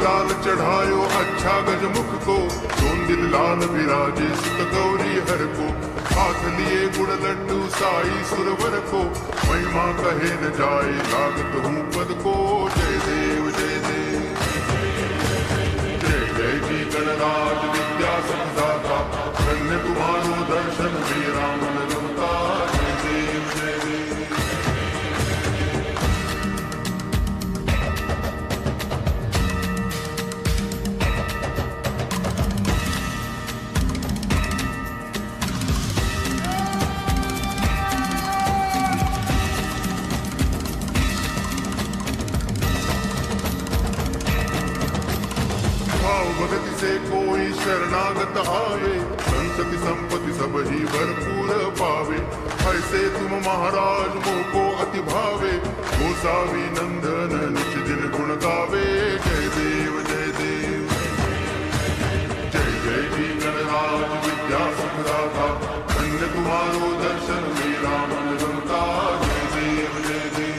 लाल चढ़ायो अच्छा गजमुख को, दिल लाल विराजे सुत गौरी हर को, हाथ लिए गुड़ लड्डू साई सुरवर को, महिमा कहे न जाए लागत हूँ पद को। जय देव जय देव जय जय जी गणराज विद्या सुखदाता, धन्य तुम्हारो दर्शन मेरा मन रमता। जय देव जय देव भगति से कोई शरणागत आवे, संतति संपत्ति सब ही भरपूर पावे। ऐसे तुम महाराज मोको अति भावे, गोसावी नंदन निज दिन गुण गावे। जय देव जय देव जय जय जी गणराज विद्या सुखदाता, धन्य तुम्हारो दर्शन मेरा मन रमता। जय देव जय देव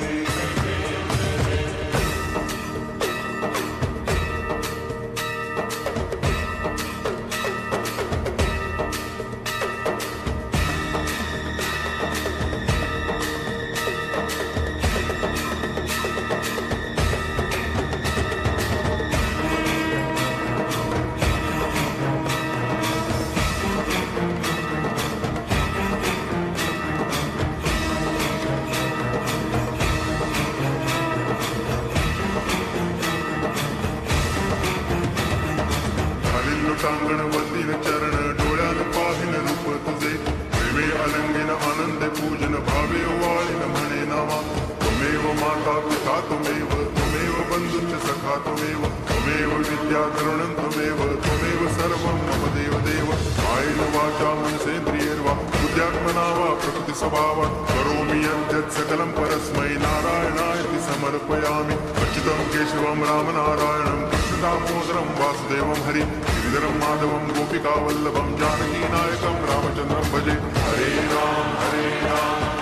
टांगण वंदिन चरण, डोळ्यान पाहिन रूप तुझे, प्रेमे अलंगिन आनंद पूजन, भावे वाळीन म्हणे नावा। त्वमेव माता पिता त्वमेव, त्वमेव बंधुश्च सखा त्वमेव, त्वमेव विद्या तरुणं त्वमेव, त्वमेव सर्वं मम देव देव। कायेन वाचा मनसेन्द्रियैर्वा बुद्ध्यात्मना वा प्रकृति स्वभावात् करोमि यद्यत् सकलं परस्मै नारायणायति समर्पयामि। अच्युतं केशवं रामनारायणं कृष्णदामोदरं वासुदेवं हरिं, गिरिधरं माधवं गोपिकावल्लभं जानकीनायकं रामचन्द्रं भजे। हरे राम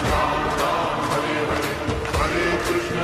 राम राम हरे हरे, हरे कृष्ण